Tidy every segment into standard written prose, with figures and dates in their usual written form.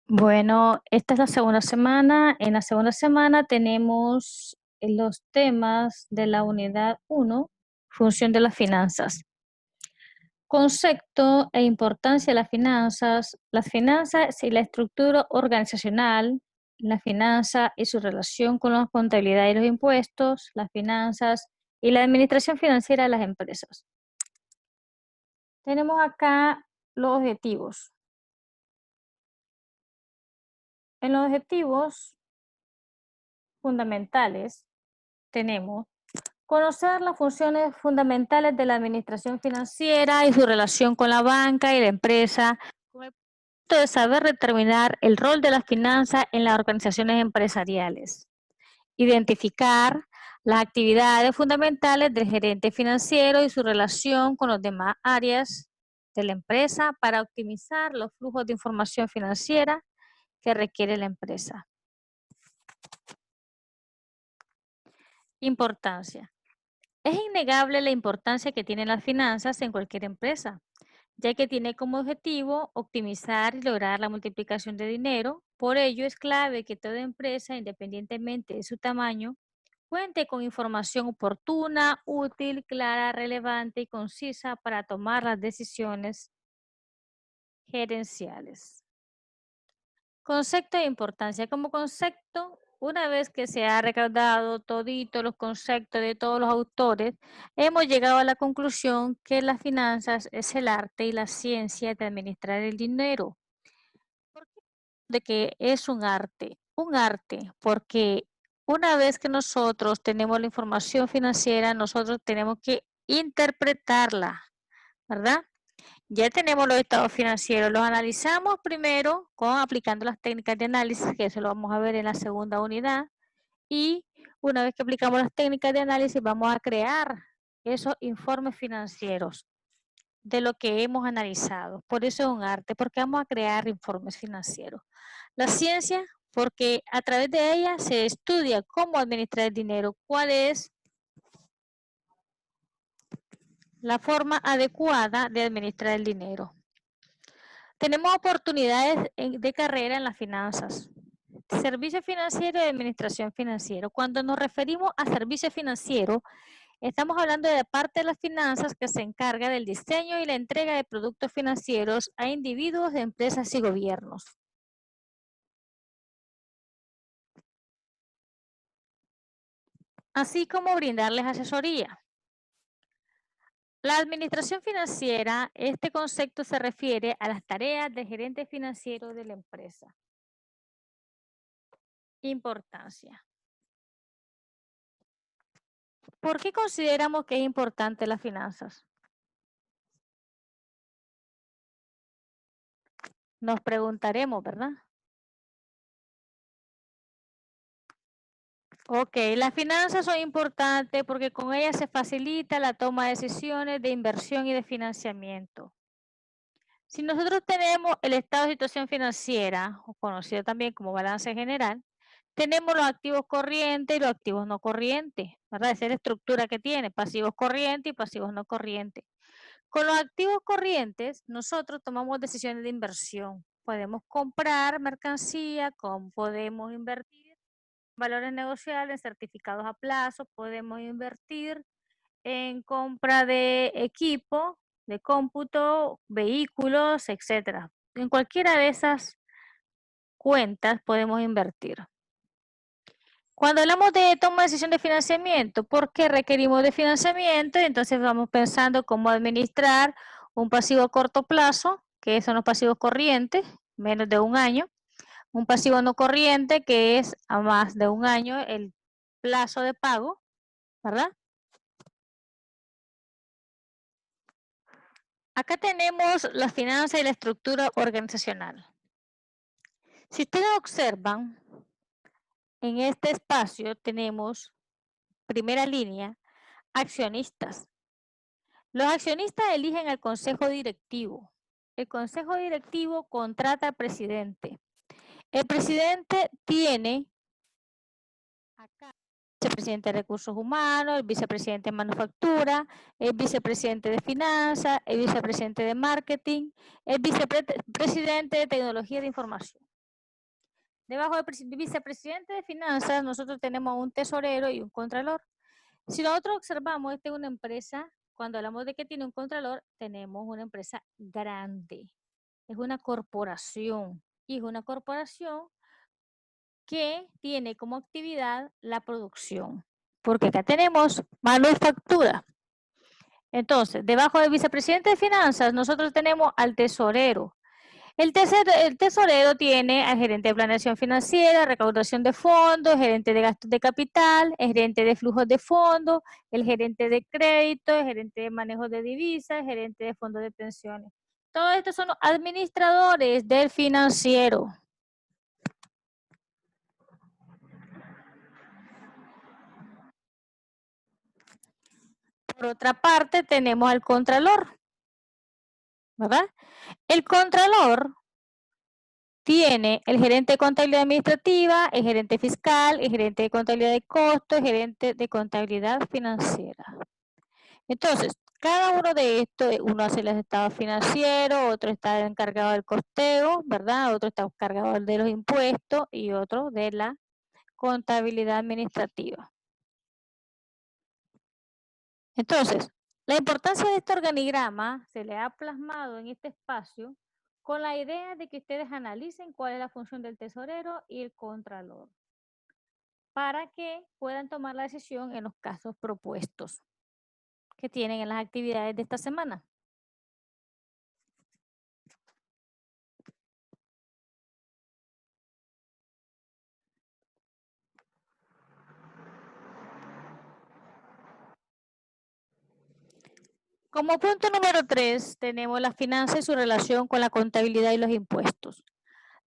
Bueno, esta es la segunda semana. En la segunda semana tenemos los temas de la unidad 1, función de las finanzas. Concepto e importancia de las finanzas y la estructura organizacional, la finanza y su relación con la contabilidad y los impuestos, las finanzas y la administración financiera de las empresas. Tenemos acá los objetivos. En los objetivos fundamentales tenemos conocer las funciones fundamentales de la administración financiera y su relación con la banca y la empresa, con el punto de saber determinar el rol de las finanzas en las organizaciones empresariales. Identificar las actividades fundamentales del gerente financiero y su relación con las demás áreas de la empresa para optimizar los flujos de información financiera que requiere la empresa. Importancia. Es innegable la importancia que tienen las finanzas en cualquier empresa, ya que tiene como objetivo optimizar y lograr la multiplicación de dinero. Por ello es clave que toda empresa, independientemente de su tamaño, cuente con información oportuna, útil, clara, relevante y concisa para tomar las decisiones gerenciales. Concepto de importancia. Como concepto, una vez que se ha recaudado todito los conceptos de todos los autores, hemos llegado a la conclusión que las finanzas es el arte y la ciencia de administrar el dinero. ¿Por qué? De que es un arte, porque una vez que nosotros tenemos la información financiera, nosotros tenemos que interpretarla, ¿verdad? Ya tenemos los estados financieros, los analizamos primero aplicando las técnicas de análisis, que eso lo vamos a ver en la segunda unidad, y una vez que aplicamos las técnicas de análisis vamos a crear esos informes financieros de lo que hemos analizado. Por eso es un arte, porque vamos a crear informes financieros. La ciencia, porque a través de ella se estudia cómo administrar el dinero, cuál es la forma adecuada de administrar el dinero. Tenemos oportunidades de carrera en las finanzas. Servicio financiero y administración financiera. Cuando nos referimos a servicio financiero, estamos hablando de parte de las finanzas que se encarga del diseño y la entrega de productos financieros a individuos, empresas y gobiernos. Así como brindarles asesoría. La administración financiera, este concepto se refiere a las tareas del gerente financiero de la empresa. Importancia. ¿Por qué consideramos que es importante las finanzas? Nos preguntaremos, ¿verdad? Ok, las finanzas son importantes porque con ellas se facilita la toma de decisiones de inversión y de financiamiento. Si nosotros tenemos el estado de situación financiera, o conocido también como balance general, tenemos los activos corrientes y los activos no corrientes, ¿verdad? Esa es la estructura que tiene, pasivos corrientes y pasivos no corrientes. Con los activos corrientes, nosotros tomamos decisiones de inversión. Podemos comprar mercancía, podemos invertir valores negociables, certificados a plazo, podemos invertir en compra de equipo, de cómputo, vehículos, etcétera. En cualquiera de esas cuentas podemos invertir. Cuando hablamos de toma de decisión de financiamiento, ¿por qué requerimos de financiamiento? Entonces vamos pensando cómo administrar un pasivo a corto plazo, que son los pasivos corrientes, menos de un año. Un pasivo no corriente, que es a más de un año el plazo de pago, ¿verdad? Acá tenemos las finanzas y la estructura organizacional. Si ustedes observan, en este espacio tenemos, primera línea, accionistas. Los accionistas eligen al consejo directivo. El consejo directivo contrata al presidente. El presidente tiene acá el vicepresidente de recursos humanos, el vicepresidente de manufactura, el vicepresidente de finanzas, el vicepresidente de marketing, el vicepresidente de tecnología de información. Debajo del vicepresidente de finanzas, nosotros tenemos un tesorero y un contralor. Si nosotros observamos, esta es una empresa, cuando hablamos de que tiene un contralor, tenemos una empresa grande. Es una corporación. Y es una corporación que tiene como actividad la producción. Porque acá tenemos manufactura. Entonces, debajo del vicepresidente de finanzas, nosotros tenemos al tesorero. El tesorero tiene al gerente de planeación financiera, recaudación de fondos, gerente de gastos de capital, el gerente de flujos de fondos, el gerente de crédito, el gerente de manejo de divisas, el gerente de fondos de pensiones. Todos estos son los administradores del financiero. Por otra parte, tenemos al contralor, ¿verdad? El contralor tiene el gerente de contabilidad administrativa, el gerente fiscal, el gerente de contabilidad de costos, el gerente de contabilidad financiera. Entonces, cada uno de estos, uno hace los estados financieros, otro está encargado del costeo, ¿verdad? Otro está encargado de los impuestos y otro de la contabilidad administrativa. Entonces, la importancia de este organigrama se le ha plasmado en este espacio con la idea de que ustedes analicen cuál es la función del tesorero y el contralor, para que puedan tomar la decisión en los casos propuestos que tienen en las actividades de esta semana. Como punto número 3, tenemos las finanzas y su relación con la contabilidad y los impuestos.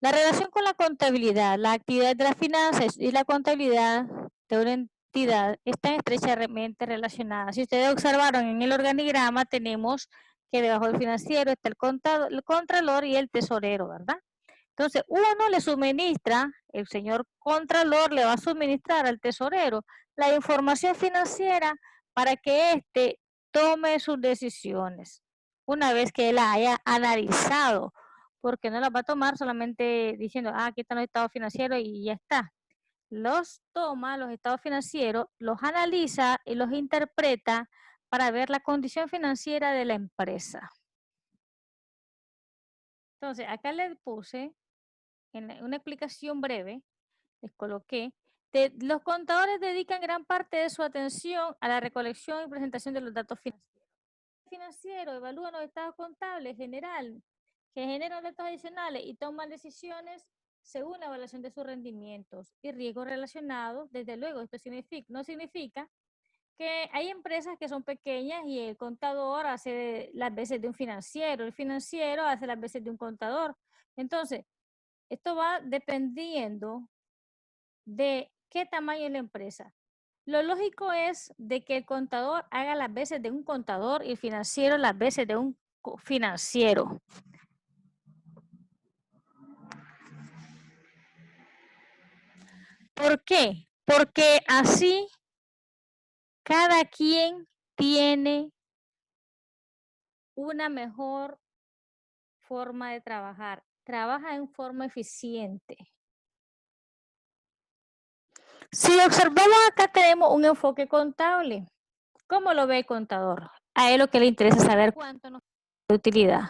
La relación con la contabilidad, la actividad de las finanzas y la contabilidad de una entidad están estrechamente relacionadas. Si ustedes observaron en el organigrama, tenemos que debajo del financiero está el contralor y el tesorero, ¿verdad? Entonces, uno le suministra, el señor contralor le va a suministrar al tesorero la información financiera para que éste tome sus decisiones una vez que él la haya analizado, porque no las va a tomar solamente diciendo, aquí están los estados financieros y ya está. Los toma, los estados financieros, los analiza y los interpreta para ver la condición financiera de la empresa. Entonces, acá le puse en una explicación breve, les coloqué, los contadores dedican gran parte de su atención a la recolección y presentación de los datos financieros. El financiero evalúa los estados contables general, que generan datos adicionales y toman decisiones según la evaluación de sus rendimientos y riesgos relacionados. Desde luego, esto no significa que hay empresas que son pequeñas y el contador hace las veces de un financiero, el financiero hace las veces de un contador. Entonces, esto va dependiendo de qué tamaño es la empresa. Lo lógico es de que el contador haga las veces de un contador y el financiero las veces de un financiero. ¿Por qué? Porque así cada quien tiene una mejor forma de trabajar. Trabaja en forma eficiente. Si observamos acá tenemos un enfoque contable. ¿Cómo lo ve el contador? A él lo que le interesa es saber cuánto nos da de utilidad.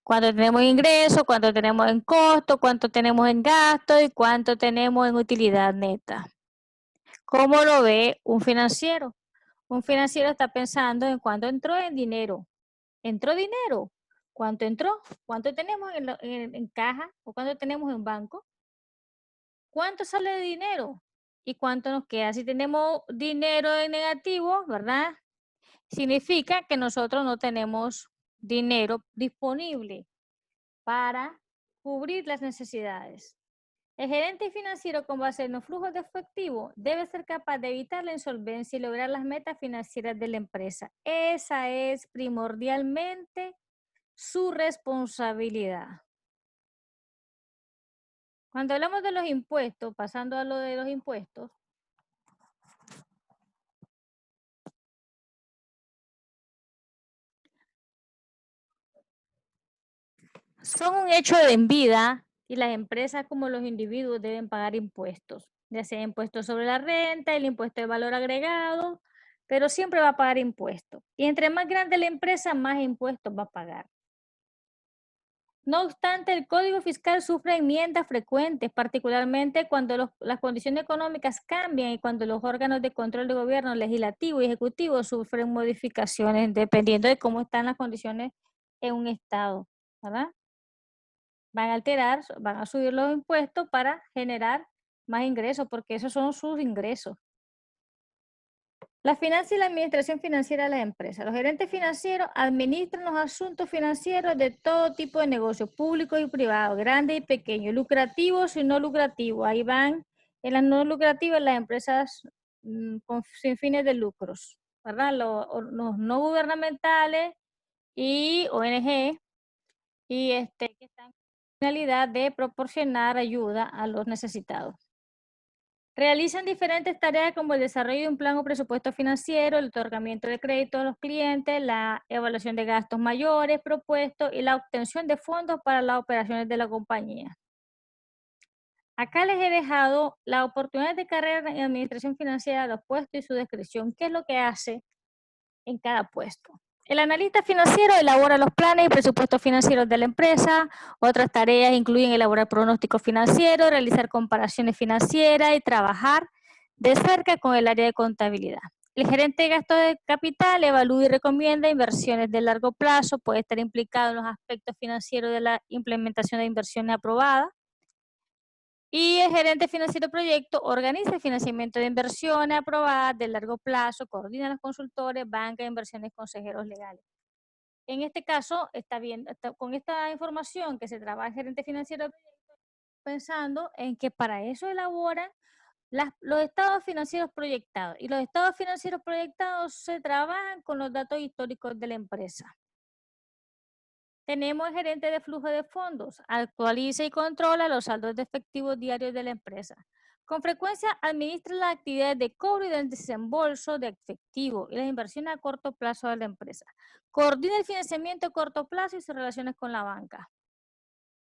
Cuánto tenemos en ingreso, cuánto tenemos en costo, cuánto tenemos en gasto y cuánto tenemos en utilidad neta. ¿Cómo lo ve un financiero? Un financiero está pensando en cuánto entró en dinero. ¿Entró dinero? ¿Cuánto entró? ¿Cuánto tenemos en caja o cuánto tenemos en banco? ¿Cuánto sale de dinero? ¿Y cuánto nos queda? Si tenemos dinero en negativo, ¿verdad? Significa que nosotros no tenemos dinero disponible para cubrir las necesidades. El gerente financiero, con base en los flujos de efectivo, debe ser capaz de evitar la insolvencia y lograr las metas financieras de la empresa. Esa es primordialmente su responsabilidad. Cuando hablamos de los impuestos, pasando a lo de los impuestos, son un hecho de en vida y las empresas como los individuos deben pagar impuestos, ya sea impuestos sobre la renta, el impuesto de valor agregado, pero siempre va a pagar impuestos. Y entre más grande la empresa, más impuestos va a pagar. No obstante, el Código Fiscal sufre enmiendas frecuentes, particularmente cuando las condiciones económicas cambian y cuando los órganos de control de gobierno, legislativo y ejecutivo, sufren modificaciones dependiendo de cómo están las condiciones en un estado, ¿verdad? Van a alterar, van a subir los impuestos para generar más ingresos, porque esos son sus ingresos. La finanza y la administración financiera de las empresas. Los gerentes financieros administran los asuntos financieros de todo tipo de negocios, públicos y privados, grandes y pequeños, lucrativos y no lucrativos. Ahí van en las no lucrativas las empresas sin fines de lucros, ¿verdad? Los no gubernamentales y ONG y que están con la finalidad de proporcionar ayuda a los necesitados. Realizan diferentes tareas como el desarrollo de un plan o presupuesto financiero, el otorgamiento de crédito a los clientes, la evaluación de gastos mayores propuestos y la obtención de fondos para las operaciones de la compañía. Acá les he dejado la oportunidad de carrera en administración financiera, los puestos y su descripción. ¿Qué es lo que hace en cada puesto? El analista financiero elabora los planes y presupuestos financieros de la empresa. Otras tareas incluyen elaborar pronósticos financieros, realizar comparaciones financieras y trabajar de cerca con el área de contabilidad. El gerente de gasto de capital evalúa y recomienda inversiones de largo plazo, puede estar implicado en los aspectos financieros de la implementación de inversiones aprobadas. Y el gerente financiero de proyecto organiza el financiamiento de inversiones aprobadas de largo plazo, coordina a los consultores, banca, inversiones, consejeros legales. En este caso, con esta información que se trabaja el gerente financiero de proyecto, pensando en que para eso elaboran los estados financieros proyectados. Y los estados financieros proyectados se trabajan con los datos históricos de la empresa. Tenemos el gerente de flujo de fondos, actualiza y controla los saldos de efectivo diarios de la empresa. Con frecuencia administra las actividades de cobro y de desembolso de efectivo y las inversiones a corto plazo de la empresa. Coordina el financiamiento a corto plazo y sus relaciones con la banca.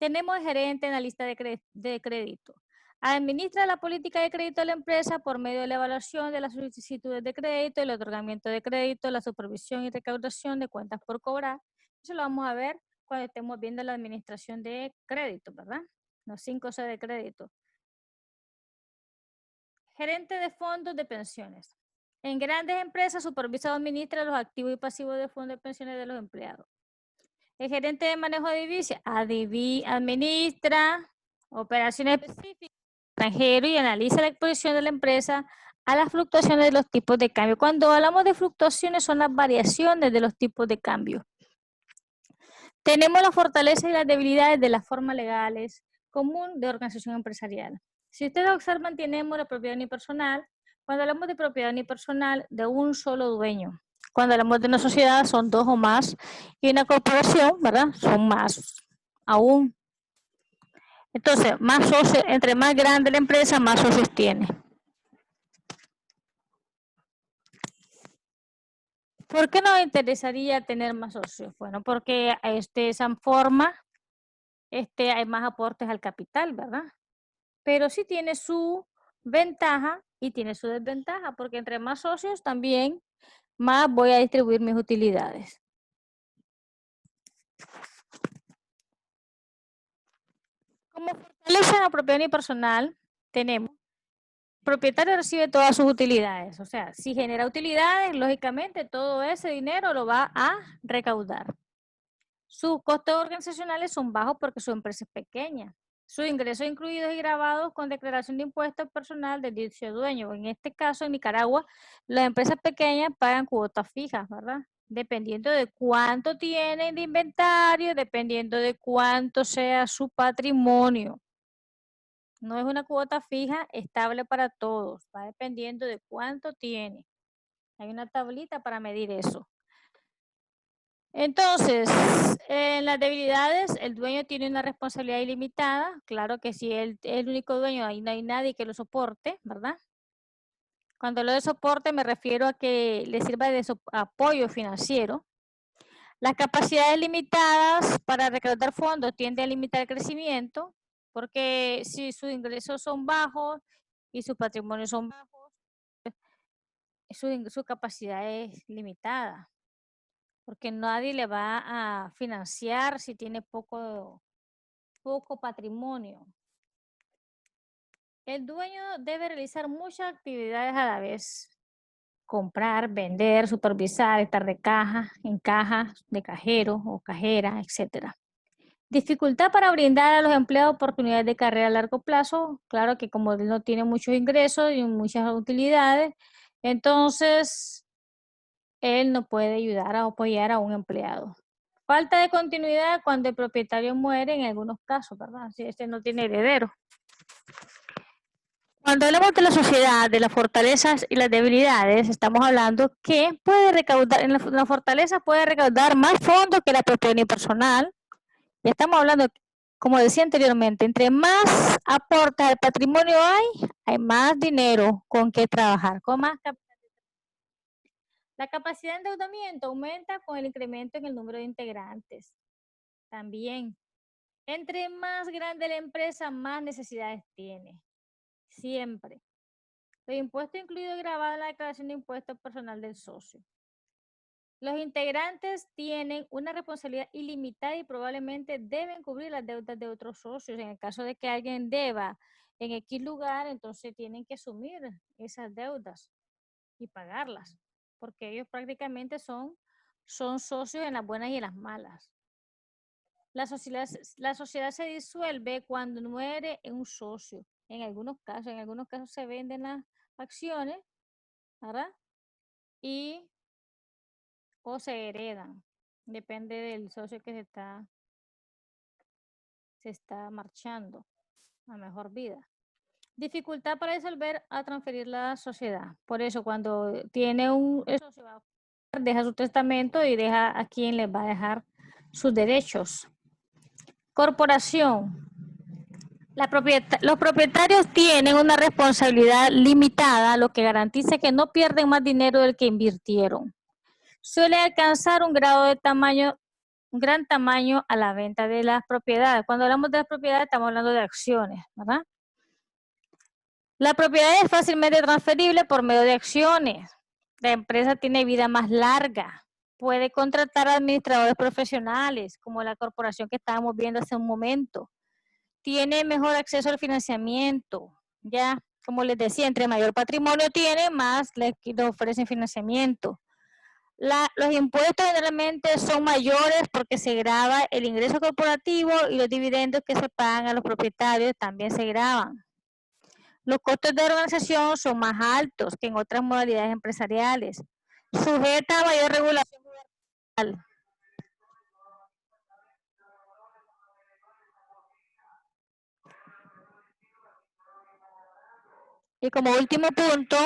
Tenemos el gerente analista de crédito. Administra la política de crédito de la empresa por medio de la evaluación de las solicitudes de crédito, el otorgamiento de crédito, la supervisión y recaudación de cuentas por cobrar. Eso lo vamos a ver cuando estemos viendo la administración de crédito, ¿verdad? Los 5C de crédito. Gerente de fondos de pensiones. En grandes empresas supervisa o administra los activos y pasivos de fondos de pensiones de los empleados. El gerente de manejo de divisas administra operaciones específicas extranjero y analiza la exposición de la empresa a las fluctuaciones de los tipos de cambio. Cuando hablamos de fluctuaciones son las variaciones de los tipos de cambio. Tenemos las fortalezas y las debilidades de las formas legales común de organización empresarial. Si ustedes observan, tenemos la propiedad unipersonal. Cuando hablamos de propiedad unipersonal, de un solo dueño. Cuando hablamos de una sociedad, son dos o más. Y una corporación, ¿verdad? Son más aún. Entonces, más socios, entre más grande la empresa, más socios tiene. ¿Por qué nos interesaría tener más socios? Bueno, porque de esa forma hay más aportes al capital, ¿verdad? Pero sí tiene su ventaja y tiene su desventaja, porque entre más socios también más voy a distribuir mis utilidades. Como fortaleza en la propiedad unipersonal, tenemos propietario recibe todas sus utilidades, o sea, si genera utilidades, lógicamente todo ese dinero lo va a recaudar. Sus costos organizacionales son bajos porque su empresa es pequeña. Sus ingresos incluidos y grabados con declaración de impuestos personal del dicho dueño. En este caso, en Nicaragua, las empresas pequeñas pagan cuotas fijas, ¿verdad? Dependiendo de cuánto tienen de inventario, dependiendo de cuánto sea su patrimonio. No es una cuota fija estable para todos, va dependiendo de cuánto tiene. Hay una tablita para medir eso. Entonces, en las debilidades, el dueño tiene una responsabilidad ilimitada. Claro que si él es el único dueño, ahí no hay nadie que lo soporte, ¿verdad? Cuando lo de soporte me refiero a que le sirva de apoyo financiero. Las capacidades limitadas para recaudar fondos tienden a limitar el crecimiento. porque si sus ingresos son bajos y sus patrimonios son bajos, su capacidad es limitada, porque nadie le va a financiar si tiene poco patrimonio. El dueño debe realizar muchas actividades a la vez: comprar, vender, supervisar, estar en caja, de cajero o cajera, etc. Dificultad para brindar a los empleados oportunidades de carrera a largo plazo. Claro que como él no tiene muchos ingresos y muchas utilidades, entonces él no puede ayudar a apoyar a un empleado. Falta de continuidad cuando el propietario muere en algunos casos, ¿verdad? Si este no tiene heredero. Cuando hablamos de la sociedad, de las fortalezas y las debilidades, estamos hablando que puede recaudar, en la fortaleza puede recaudar más fondos que la propia unipersonal. Ya estamos hablando, como decía anteriormente, entre más aportes al patrimonio hay más dinero con que trabajar, con más la capacidad de endeudamiento aumenta con el incremento en el número de integrantes. También, entre más grande la empresa, más necesidades tiene. Siempre. Los impuestos incluidos grabados en la declaración de impuestos personal del socio. Los integrantes tienen una responsabilidad ilimitada y probablemente deben cubrir las deudas de otros socios. En el caso de que alguien deba en X lugar, entonces tienen que asumir esas deudas y pagarlas, porque ellos prácticamente son socios en las buenas y en las malas. La sociedad se disuelve cuando muere un socio. En algunos casos se venden las acciones, ¿verdad? O se heredan. Depende del socio que se está marchando a mejor vida. Dificultad para disolver a transferir la sociedad. Por eso cuando tiene un socio, deja su testamento y deja a quien le va a dejar sus derechos. Corporación. Los propietarios tienen una responsabilidad limitada, lo que garantiza que no pierden más dinero del que invirtieron. Suele alcanzar un gran tamaño a la venta de las propiedades. Cuando hablamos de las propiedades estamos hablando de acciones, ¿verdad? La propiedad es fácilmente transferible por medio de acciones. La empresa tiene vida más larga. Puede contratar administradores profesionales, como la corporación que estábamos viendo hace un momento. Tiene mejor acceso al financiamiento. Ya, como les decía, entre mayor patrimonio tiene, más le ofrecen financiamiento. Los impuestos generalmente son mayores porque se grava el ingreso corporativo y los dividendos que se pagan a los propietarios también se gravan. Los costos de organización son más altos que en otras modalidades empresariales, sujeta a mayor regulación gubernamental. Y como último punto,